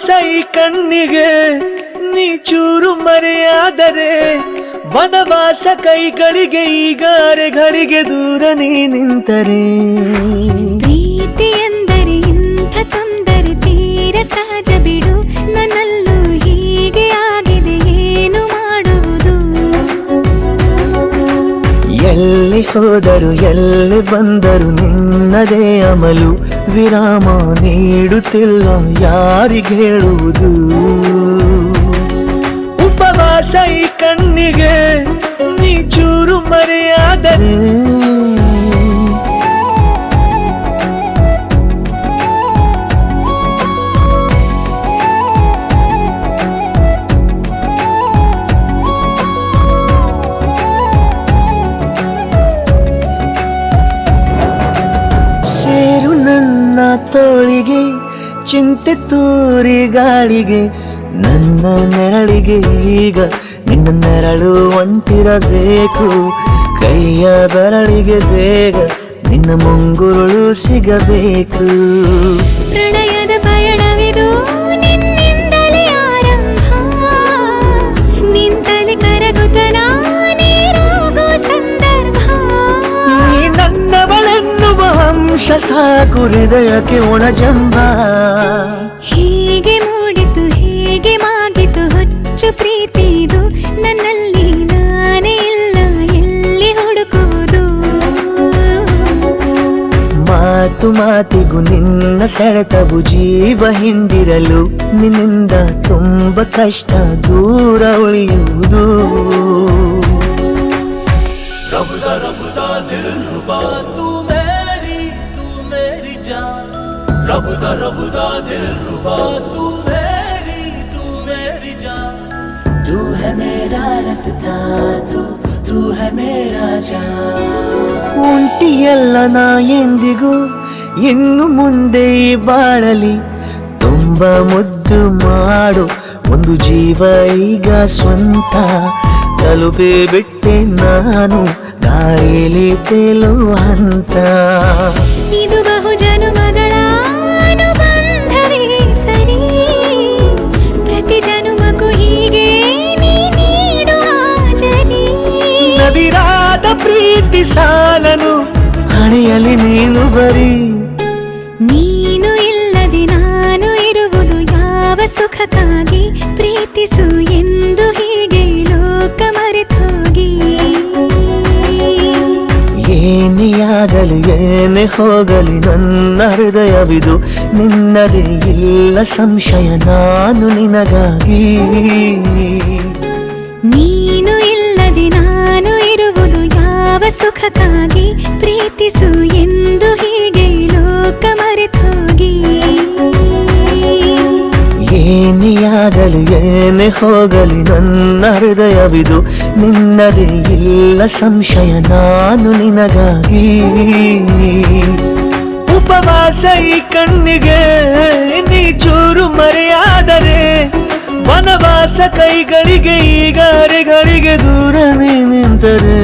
ಉಪವಾಸ ಈ ಕಣ್ಣಿಗೆ ನೀ ಚೂರು ಮರೆಯಾದರೆ ವನವಾಸ ಕೈಗಳಿಗೆ ಈಗ ಅರೆಗಳಿಗೆ ದೂರ ನೀ ನಿಂತರೆ ಪ್ರೀತಿ ಎಂದರೆ ಇಂಥ ತೊಂದರೆ ತೀರ ಸಹಜ ಬಿಡು ನನ್ನಲ್ಲೂ ಹೀಗೆ ಆಗಿದೆ ಏನು ಮಾಡುವುದು ಎಲ್ಲಿ ಹೋದರು ಎಲ್ಲಿ ಬಂದರು ನಿನ್ನದೇ ಅಮಲು ವಿರಾಮ ನೀಡುತ್ತಿಲ್ಲ ಯಾರಿಗೆ ಹೇಳುವುದು ಉಪವಾಸ ಈ ಕಣ್ಣಿಗೆ ನೀ ಚೂರು ಮರೆಯಾದರೆ ಸೇರು ನನ್ನ ತೋಳಿಗೆ ಚಿಂತೆ ತೂರಿ ಗಾಳಿಗೆ ನನ್ನ ನೆರಳಿಗೆ ಈಗ ನಿನ್ನ ನೆರಳು ಒಂಟಿರಬೇಕು ಕೈಯ ಬೆರಳಿಗೆ ಬೇಗ ನಿನ್ನ ಮುಂಗುರುಳು ಸಿಗಬೇಕು ಪ್ರಣಯದ ಪಯಣವಿದು ನಿನ್ನಿಂದಲೇ ಆರಂಭ ನಿಂತಲೇ ಕರಗುತ್ತ ನಾನೇರಾಗೋ ಸಂದರ್ಭ ನೀ ನನ್ನವಳೆನ್ನುವ ಅಂಶ ಸಾಕು ಹೃದಯಕ್ಕೆ ಒಣಜಂಬ ಹೀಗೆ ಮೂಡಿತು ಹೇಗೆ ಮಾಗಿತು ಹುಚ್ಚು ಪ್ರೀತಿದು ನನ್ನಲ್ಲಿ ನಾನೇ ಇಲ್ಲ ಎಲ್ಲಿ ಹುಡುಕುವುದು ಮಾತು ಮಾತಿಗೂ ನಿನ್ನ ಸೆಳೆತವು ಜೀವ ಹಿಂದಿರಲು ನಿನ್ನಿಂದ ತುಂಬ ಕಷ್ಟ ದೂರ ಉಳಿಯುವುದು रबदा दिल रुबा तू मेरी जान रबदा दिल रुबा तू मेरी जान तू है मेरा रास्ता तू है मेरा जान ಒಂಟಿಯಲ್ಲ ನಾ ಎಂದಿಗೂ ಇನ್ನು ಮುಂದೆ ಈ ಬಾಳಲಿ ತುಂಬ ಮುದ್ದು ಮಾಡು ಒಂದು ಜೀವ ಈಗ ಸ್ವಂತ ತಲುಪೇ ಬಿಟ್ಟೆ ನಾನು ಗಾಳಿಲಿ ತೇಲುವ ಹಂತ ಇದು ಬಹು ಜನುಮಗಳ ಅನುಬಂಧವೇ ಸರಿ ಪ್ರತಿ ಜನುಮಕ್ಕೂ ಹೀಗೆ ನೀ ನೀಡುವ ಜರಿ ನವಿರಾದ ಪ್ರೀತಿ ಸಾಲನು ಹಣೆಯಲ್ಲಿ ನೀನು ಬರೀ ನೀನು ಇಲ್ಲದೆ ನಾನು ಇರುವುದು ಯಾವ ಸುಖಕ್ಕಾಗಿ ಪ್ರೀತಿಸು ಎಂದು ಹೀಗೆ ಲೋಕ ಮರೆತೋಗಿ ಏನೇ ಆಗಲಿ ಏನೇ ಹೋಗಲಿ ನನ್ನ ಹೃದಯವಿದು ನಿನ್ನದೇ ಇಲ್ಲ ಸಂಶಯ ನಾನು ನಿನಗಾಗಿ ನೀನು ಇಲ್ಲದೆ ನಾನು ಇರುವುದು ಯಾವ ಸುಖಕ್ಕಾಗಿ ಪ್ರೀತಿಸು ಎಂದು ಹೀಗೆ ಲೋಕ ಮರೆತೋಗಿ ಏನೇ ಆಗಲಿ ಏನೇ ಹೋಗಲಿ ನನ್ನ ಹೃದಯವಿದು ನಿನ್ನದೇ ಇಲ್ಲ ಸಂಶಯ ನಾನು ನಿನಗಾಗಿ ಉಪವಾಸ ಈ ಕಣ್ಣಿಗೆ ನೀ ಚೂರು ಮರೆಯಾದರೆ ವನವಾಸ ಕೈಗಳಿಗೆ ಈಗ ಅರೆಗಳಿಗೆ ದೂರ ನೀ ನಿಂತರೆ